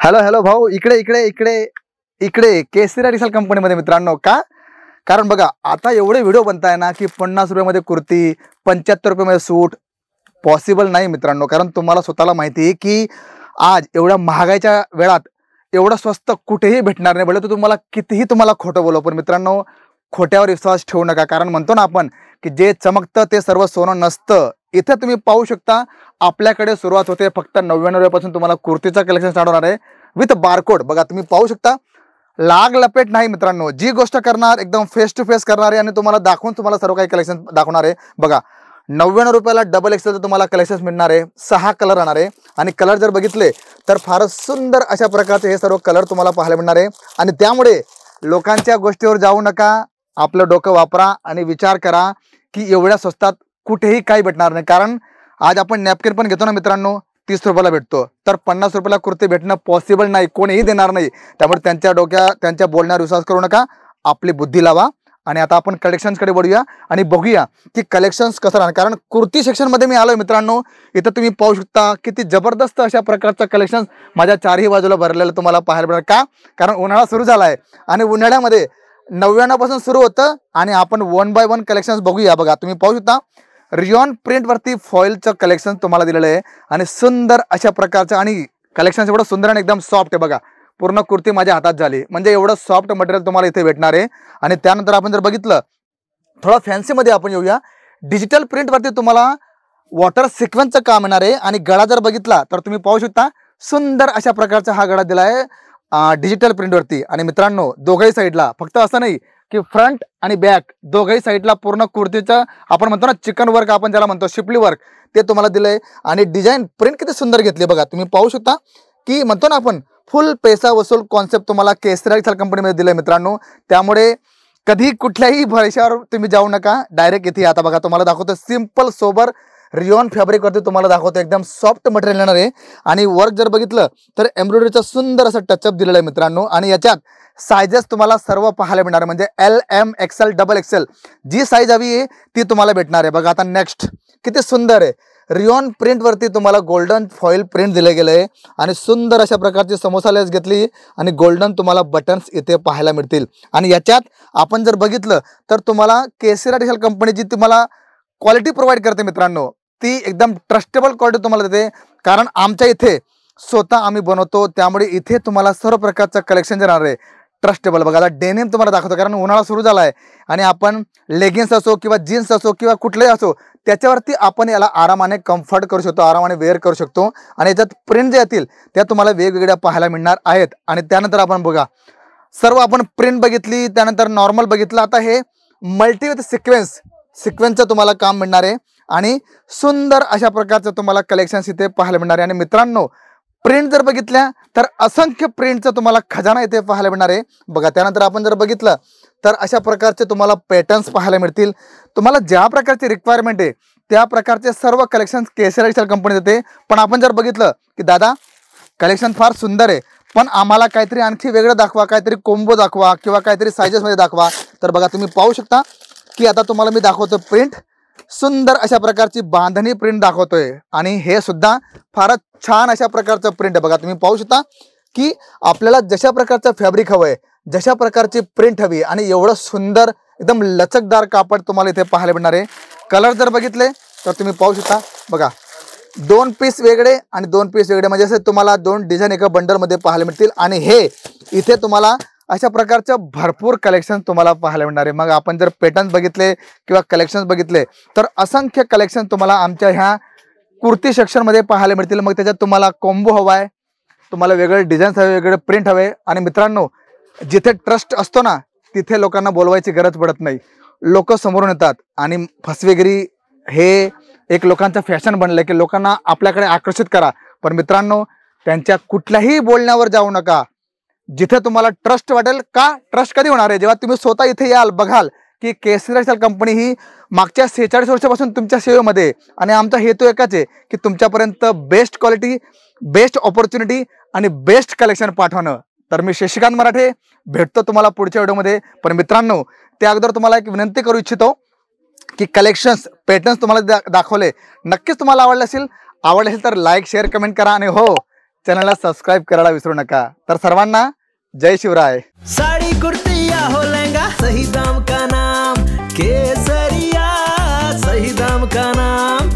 Hello hello भाऊ, इकडे इकडे इकडे इकडे केसरी रिसेल कंपनीमध्ये मित्रांनो. का? कारण बघा आता एवढे व्हिडिओ बनताय ना की 50 रुपयामध्ये कुर्ती, 75 रुपयामध्ये सूट पॉसिबल नाही मित्रांनो. कारण तुम्हाला स्वतःला माहिती आहे की आज एवढ्या महागाईच्या वेळात एवढं स्वस्त कुठेही भेटणार नाही. भले तो तुम्हाला कितीही तुम्हाला खोटं बोलव, पण मित्रांनो खोट्यावर विश्वास ठेवू नका. कारण म्हणतो ना आपण की जे चमकतं ते सर्व सोनं नसतं. इथे तुम्ही पाहू शकता आपल्याकडे सुरुवात होते फक्त 99 रुपयापासून. तुम्हाला कुर्तीचं कलेक्शन स्टार्ट होणार आहे विथ बारकोड. बघा तुम्ही पाहू शकता, लाग लपेट नाही मित्रांनो. जी गोष्ट करणार एकदम फेस टू फेस करणार आहे आणि तुम्हाला दाखवून तुम्हाला सर्व काही कलेक्शन दाखवणार आहे. बघा 99 रुपयाला डबल एक्सेलचं तुम्हाला कलेक्शन मिळणार आहे. 6 कलर राहणार आहे आणि कलर जर बघितले तर फारच सुंदर अशा प्रकारचे हे सर्व कलर तुम्हाला पाहायला मिळणार आहे. आणि त्यामुळे लोकांच्या गोष्टीवर जाऊ नका, आपलं डोकं वापरा आणि विचार करा की एवढ्या स्वस्तात कुठेही काही भेटणार नाही. कारण आज आपण नॅपकिन पण घेतो ना मित्रांनो, 30 रुपयाला भेटतो, तर 50 रुपयाला कुर्ती भेटणं पॉसिबल नाही, कोणीही देणार नाही. त्यामुळे त्यांच्या बोलण्यावर विश्वास करू नका, आपली बुद्धी लावा. आणि आता आपण कलेक्शन्सकडे वळूया आणि बघूया की कलेक्शन्स कसं राहणार. कारण कुर्ती सेक्शनमध्ये मी आलोय मित्रांनो. इथं तुम्ही पाहू शकता किती जबरदस्त अशा प्रकारचं कलेक्शन्स माझ्या चारही बाजूला भरलेलं तुम्हाला पाहायला मिळणार. का? कारण उन्हाळा सुरू झाला आहे आणि उन्हाळ्यामध्ये 99 पासून सुरू होतं आणि आपण 1 बाय 1 कलेक्शन्स बघूया. बघा तुम्ही पाहू शकता रियॉन प्रिंटवरती फॉइलचं कलेक्शन तुम्हाला दिलेलं आहे आणि सुंदर अशा प्रकारचं. आणि कलेक्शन एवढं सुंदर आणि एकदम सॉफ्ट आहे. बघा पूर्ण कुर्ती माझ्या हातात झाली, म्हणजे एवढं सॉफ्ट मटेरियल तुम्हाला इथे भेटणार आहे. आणि त्यानंतर आपण जर बघितलं थोडा फॅन्सीमध्ये आपण येऊया. डिजिटल प्रिंटवरती तुम्हाला वॉटर सिक्वेन्सचं काम येणार आहे. आणि गळा जर बघितला तर तुम्ही पाहू शकता सुंदर अशा प्रकारचा हा गळा दिला आहे डिजिटल प्रिंटवरती. आणि मित्रांनो दोघही साईडला, फक्त असं नाही की फ्रंट आणि बॅक दोघही साईडला पूर्ण कुर्तीचं आपण म्हणतो ना चिकन वर्क, आपण ज्याला म्हणतो शिपली वर्क, ते तुम्हाला दिलंय. आणि डिझाईन प्रिंट किती सुंदर घेतली बघा. तुम्ही पाहू शकता की म्हणतो ना आपण फुल पैसा वसूल कॉन्सेप्ट तुम्हाला केसरी रिसेल कंपनीमध्ये दिलंय मित्रांनो. त्यामुळे कधी कुठल्याही भरोशावर तुम्ही जाऊ नका, डायरेक्ट इथे. आता बघा तुम्हाला दाखवतो सिंपल सोबर रियॉन फॅब्रिकवरती तुम्हाला दाखवतो एकदम सॉफ्ट मटेरियल येणार आहे. आणि वर्क जर बघितलं तर एम्ब्रॉयडरीचं सुंदर असं टचअप दिलेलं आहे मित्रांनो. आणि याच्यात सायझेस तुम्हाला सर्व पाहायला मिळणार, म्हणजे LM XL डबल XL जी साईज हवी आहे ती तुम्हाला भेटणार आहे. बघा आता नेक्स्ट किती सुंदर आहे. रियॉन प्रिंटवरती तुम्हाला गोल्डन फॉईल प्रिंट दिलं गेलं आहे आणि सुंदर अशा प्रकारची समोसा लेस घेतली आणि गोल्डन तुम्हाला बटन्स इथे पाहायला मिळतील. आणि याच्यात आपण जर बघितलं तर तुम्हाला केसरी रिसेल कंपनी जी तुम्हाला क्वालिटी प्रोव्हाइड करते मित्रांनो, ती एकदम ट्रस्टेबल क्वालिटी तुम्हाला देते. कारण आमच्या इथे स्वतः आम्ही बनवतो, त्यामुळे इथे तुम्हाला सर्व प्रकारचं कलेक्शन देणार आहे ट्रस्टेबल. बघा आता डेनिम तुम्हाला दाखवतो, कारण उन्हाळा सुरू झाला आहे आणि आपण लेगिन्स असो किंवा जीन्स असो किंवा कुठलेही असो त्याच्यावरती आपण याला आरामाने कम्फर्ट करू शकतो, आरामाने वेअर करू शकतो. आणि याच्यात प्रिंट जे येतील त्या तुम्हाला वेगवेगळ्या पाहायला मिळणार आहेत. आणि त्यानंतर आपण बघा सर्व आपण प्रिंट बघितली, त्यानंतर नॉर्मल बघितलं, आता हे मल्टी विथ सिक्वेन्सचं तुम्हाला काम मिळणार आहे. आणि सुंदर अशा प्रकारचं तुम्हाला कलेक्शन्स इथे पाहायला मिळणार आहे. आणि मित्रांनो प्रिंट जर बघितल्या तर असंख्य प्रिंटचं तुम्हाला खजाना इथे पाहायला मिळणार आहे. बघा त्यानंतर आपण जर बघितलं तर अशा प्रकारचे तुम्हाला पॅटर्न्स पाहायला मिळतील. तुम्हाला ज्या प्रकारची रिक्वायरमेंट आहे त्या प्रकारचे सर्व कलेक्शन्स केसरी रिसेल कंपनी देते. पण आपण जर बघितलं की दादा कलेक्शन फार सुंदर आहे, पण आम्हाला काहीतरी आणखी वेगळं दाखवा, काहीतरी कोंबो दाखवा किंवा काहीतरी सायझेसमध्ये दाखवा, तर बघा तुम्ही पाहू शकता की आता तुम्हाला मी दाखवतो प्रिंट. सुंदर अशा प्रकारची बांधणी प्रिंट दाखवतोय आणि हे सुद्धा फारच छान अशा प्रकारचं प्रिंट आहे. बघा तुम्ही पाहू शकता की आपल्याला जशा प्रकारचं फॅब्रिक हवंय, जशा प्रकारची प्रिंट हवी आणि एवढं सुंदर एकदम लचकदार कापड तुम्हाला इथे पाहायला मिळणार आहे. कलर जर बघितले तर तुम्ही पाहू शकता, बघा 2 पीस वेगळे आणि 2 पीस वेगळे, म्हणजे असे तुम्हाला 2 डिझाईन एका बंडलमध्ये पाहायला मिळतील. आणि हे इथे तुम्हाला अशा प्रकारचं भरपूर कलेक्शन तुम्हाला पाहायला मिळणार आहे. मग आपण जर पॅटर्न्स बघितले किंवा कलेक्शन्स बघितले तर असंख्य कलेक्शन तुम्हाला आमच्या ह्या कुर्ती सेक्शनमध्ये पाहायला मिळतील. मग त्याच्यात तुम्हाला कोंबो हवा आहे, तुम्हाला वेगळे डिझाईन्स हवे, वेगळे प्रिंट हवे. आणि मित्रांनो जिथे ट्रस्ट असतो ना तिथे लोकांना बोलवायची गरज पडत नाही, लोक समोरून येतात. आणि फसवेगिरी हे एक लोकांचं फॅशन बनलं की लोकांना आपल्याकडे आकर्षित करा. पण मित्रांनो त्यांच्या कुठल्याही बोलण्यावर जाऊ नका. जिथे तुम्हाला ट्रस्ट वाटेल, का ट्रस्ट कधी होणार आहे जेव्हा तुम्ही स्वतः इथे याल, बघाल की केसरी रिसेल कंपनी ही मागच्या 46 वर्षापासून तुमच्या सेवेमध्ये. आणि आमचा हेतू एकच आहे की तुमच्यापर्यंत बेस्ट क्वालिटी, बेस्ट ऑपॉर्च्युनिटी आणि बेस्ट कलेक्शन पाठवणं. तर मी शशिकांत मराठे भेटतो तुम्हाला पुढच्या व्हिडिओमध्ये. पण मित्रांनो त्या अगोदर तुम्हाला एक विनंती करू इच्छितो की कलेक्शन्स पॅटर्न्स तुम्हाला दाखवले नक्कीच तुम्हाला आवडले असेल तर लाईक शेअर कमेंट करा. आणि हो चॅनलला सबस्क्राईब करायला विसरू नका. तर सर्वांना जय शिवराय. साड़ी कुर्ती या हो लहंगा, सही दाम का नाम केसरिया, सही दाम का नाम